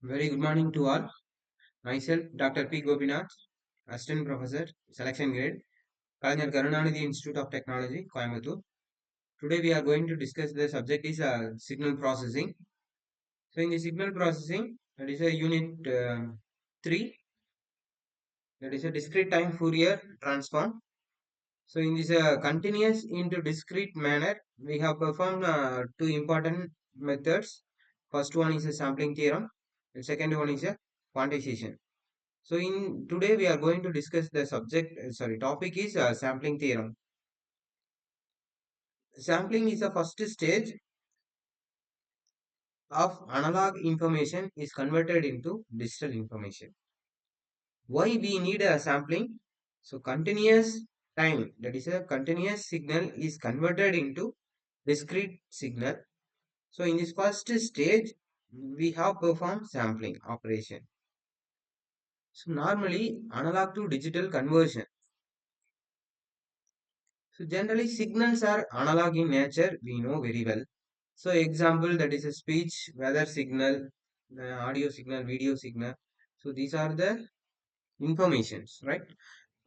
Very good morning to all. Myself, Dr.P. Gopinath, Assistant Professor, Selection Grade, Kalaignar Karunanidhi Institute of Technology, Coimbatore. Today we are going to discuss the subject is signal processing. So in the signal processing, that is a unit 3, that is a discrete time Fourier transform. So in this continuous into discrete manner, we have performed two important methods. First one is a sampling theorem, and second one is a quantization. So in today we are going to discuss the topic is sampling theorem. Sampling is the first stage of analog information is converted into digital information. Why we need a sampling? So continuous time, that is a continuous signal is converted into discrete signal. So in this first stage we have performed sampling operation. So normally analog to digital conversion. So generally signals are analog in nature, we know very well. So example, that is a speech, weather signal, audio signal, video signal. So these are the informations, right?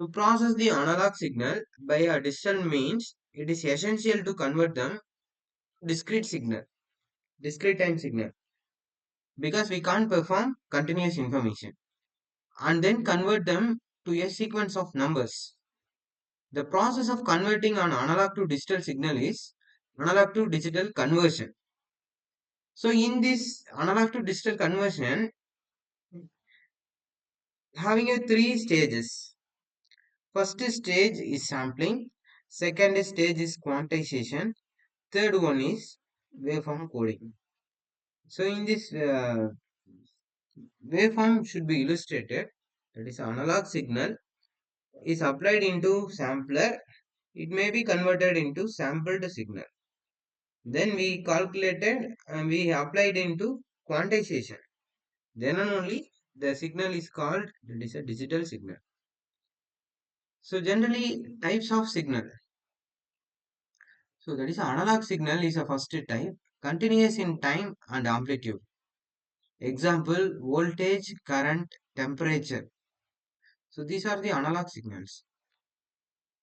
To process the analog signal by a digital means, it is essential to convert them discrete signal, discrete time signal, because we can't perform continuous information and then convert them to a sequence of numbers. The process of converting an analog to digital signal is analog to digital conversion. So in this analog to digital conversion, having a three stages. First stage is sampling, second stage is quantization, third one is waveform coding. So in this waveform should be illustrated. That is analog signal is applied into sampler. It may be converted into sampled signal. Then we calculated and we applied into quantization. Then and only the signal is called, that is a digital signal. So generally types of signal. So that is analog signal is a first type, continuous in time and amplitude. Example, voltage, current, temperature. So these are the analog signals.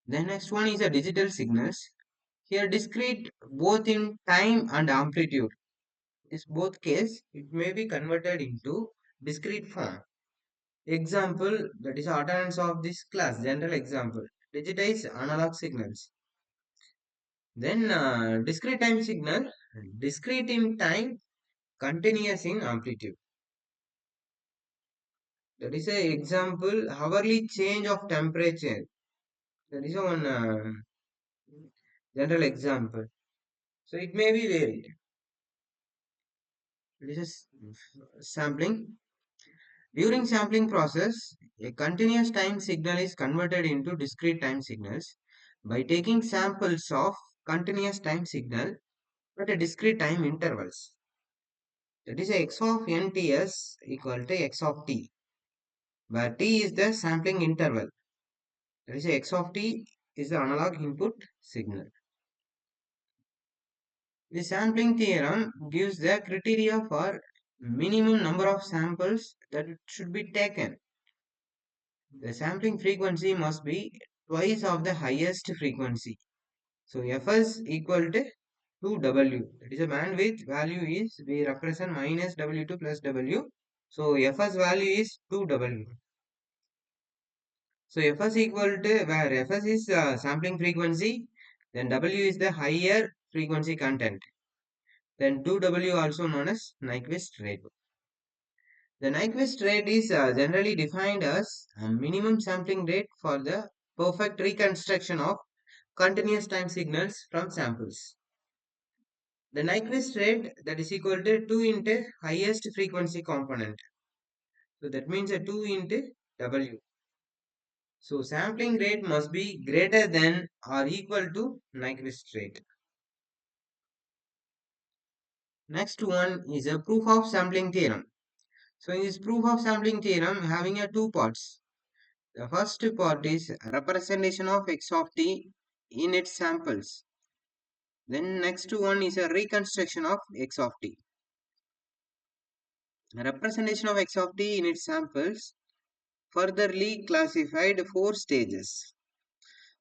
The next one is a digital signals. Here discrete both in time and amplitude. Is both case, it may be converted into discrete form. Example, that is attendance of this class, general example. Digitize analog signals. Then discrete time signal, discrete in time, continuous in amplitude. That is a example, hourly change of temperature. That is one general example. So it may be varied. This is sampling. During sampling process, a continuous time signal is converted into discrete time signals by taking samples of continuous time signal at a discrete time intervals. That is x of nts equal to x of t, where t is the sampling interval. That is x of t is the analog input signal. The sampling theorem gives the criteria for minimum number of samples that should be taken. The sampling frequency must be twice of the highest frequency. So Fs equal to 2W. That is a bandwidth value is we represent minus W2 plus W. So Fs value is 2W. So Fs equal to where Fs is sampling frequency, then W is the higher frequency content. Then 2W also known as Nyquist rate. The Nyquist rate is generally defined as a minimum sampling rate for the perfect reconstruction of continuous time signals from samples. The Nyquist rate, that is equal to 2 into highest frequency component. So that means a 2 into W. So sampling rate must be greater than or equal to Nyquist rate. Next one is a proof of sampling theorem. So in this proof of sampling theorem having a two parts. The first part is representation of x of t in its samples. Then next one is a reconstruction of x of t. Representation of x of t in its samples furtherly classified four stages.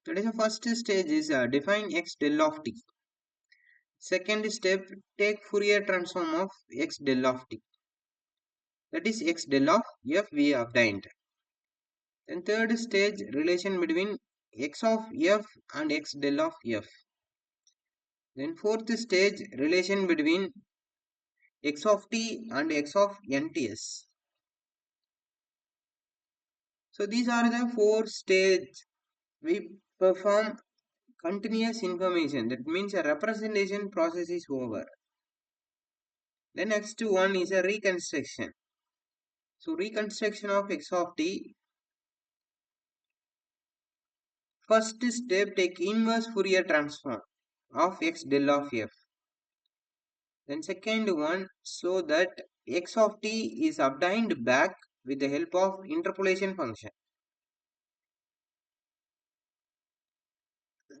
That is the first stage is define x del of t. Second step, take Fourier transform of x del of t. That is x del of f we obtained. Then third stage, relation between x of f and x del of f. Then fourth stage, relation between x of t and x of nts. So these are the four stages we perform continuous information. That means a representation process is over. The next one is a reconstruction. So reconstruction of x of t. First step, take inverse Fourier transform of x del of f. Then second one, so that x of t is obtained back with the help of interpolation function.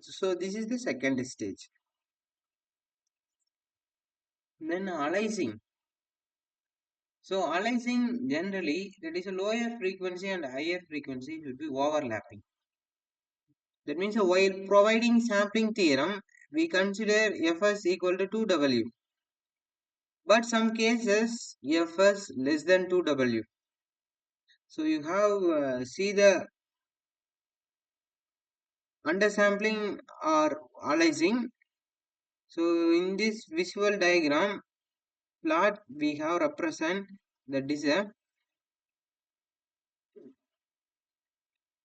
So this is the second stage. Then aliasing. So aliasing generally, that is a lower frequency and higher frequency will be overlapping. That means while providing sampling theorem, we consider Fs equal to 2W. But some cases Fs less than 2W. So you have see the undersampling or aliasing. So in this visual diagram plot we have represent that is a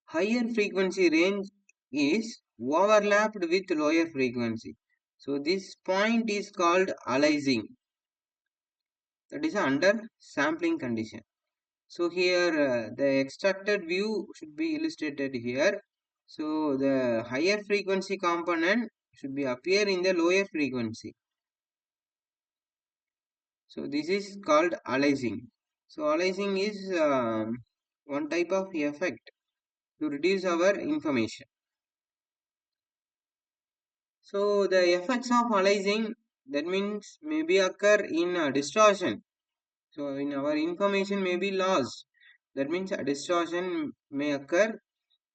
higher frequency range is overlapped with lower frequency. So this point is called aliasing. That is under sampling condition. So here the extracted view should be illustrated here. So the higher frequency component should be appear in the lower frequency. So this is called aliasing. So aliasing is one type of effect to reduce our information. So the effects of aliasing, that means maybe occur in a distortion. So in our information may be lost. That means a distortion may occur.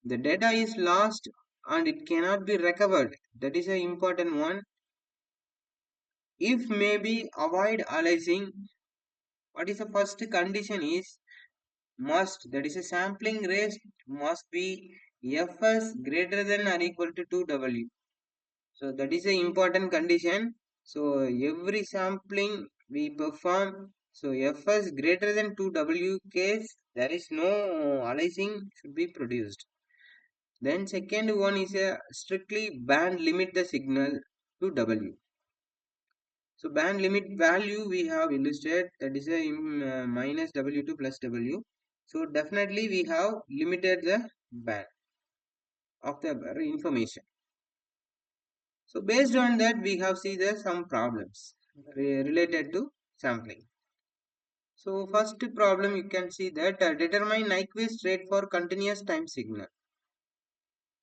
The data is lost and it cannot be recovered. That is an important one. If maybe avoid aliasing, what is the first condition is must, that is a sampling rate must be Fs greater than or equal to 2W. So that is an important condition. So every sampling we perform, so Fs greater than 2W case, there is no aliasing should be produced. Then second one is a strictly band limit the signal to W. So band limit value we have illustrated, that is a minus W2 plus W. So definitely we have limited the band of the information. So based on that we have seen there some problems related to sampling. So first problem you can see that determine Nyquist rate for continuous time signal.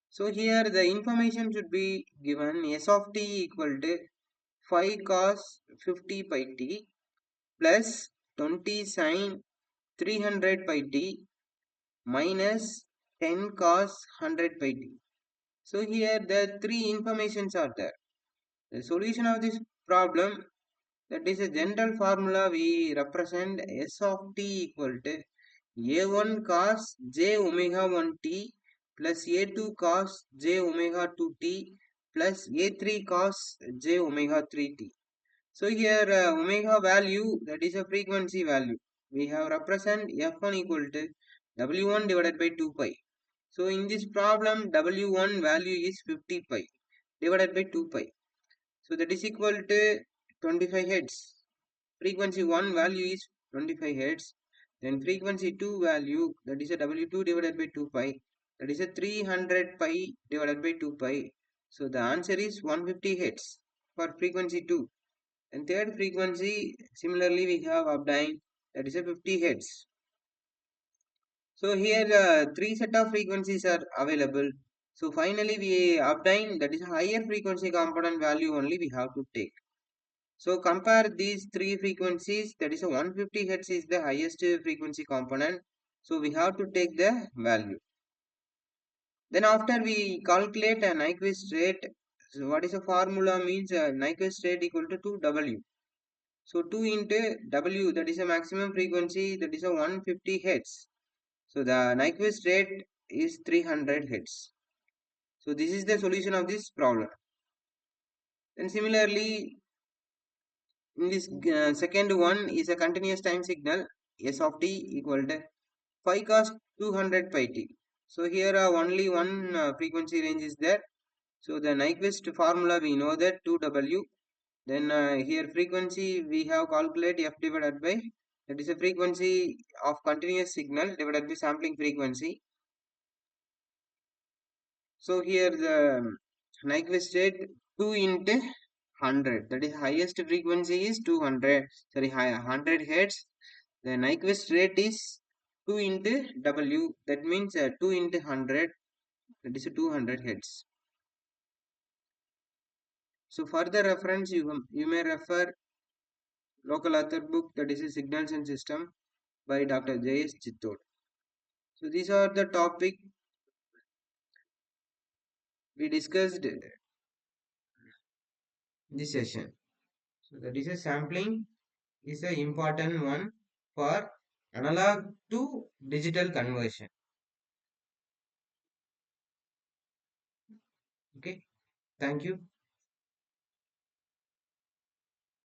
So here the information should be given S of t equal to 5 cos 50 pi t plus 20 sin 300 pi t minus 10 cos 100 pi t. So here the three informations are there. The solution of this problem, that is a general formula we represent S of t equal to a1 cos j omega 1 t plus a2 cos j omega 2 t plus a3 cos j omega 3 t. So here omega value, that is a frequency value. We have represent f1 equal to w1 divided by 2 pi. So in this problem w1 value is 50 pi divided by 2 pi. So that is equal to 25 hertz. Frequency 1 value is 25 hertz. Then frequency 2 value, that is a w2 divided by 2 pi. That is a 300 pi divided by 2 pi. So the answer is 150 hertz for frequency 2. And third frequency, similarly we have obtained, that is a 50 hertz. So here three set of frequencies are available. So finally we obtain, that is a higher frequency component value only we have to take. So compare these three frequencies, that is a 150 Hz is the highest frequency component. So we have to take the value. Then after we calculate a Nyquist rate, so what is the formula means Nyquist rate equal to 2W. So 2 into W, that is a maximum frequency, that is a 150 Hz. So the Nyquist rate is 300 Hz. So this is the solution of this problem. Then similarly, in this second one is a continuous time signal S of t equal to 5 cos 200 pi t. So here only one frequency range is there. So the Nyquist formula we know that 2W. Then here frequency we have calculate f divided by, that is a frequency of continuous signal divided by sampling frequency. So here the Nyquist rate 2 into 100, that is highest frequency is 200, sorry 100 Hz. The Nyquist rate is 2 into W, that means 2 into 100, that is 200 Hz. So for the reference you may refer local author book, that is a Signals and System by Dr. J.S. Chittor. So these are the topic we discussed in this session. So that is a sampling is a important one for analog to digital conversion. Okay, thank you.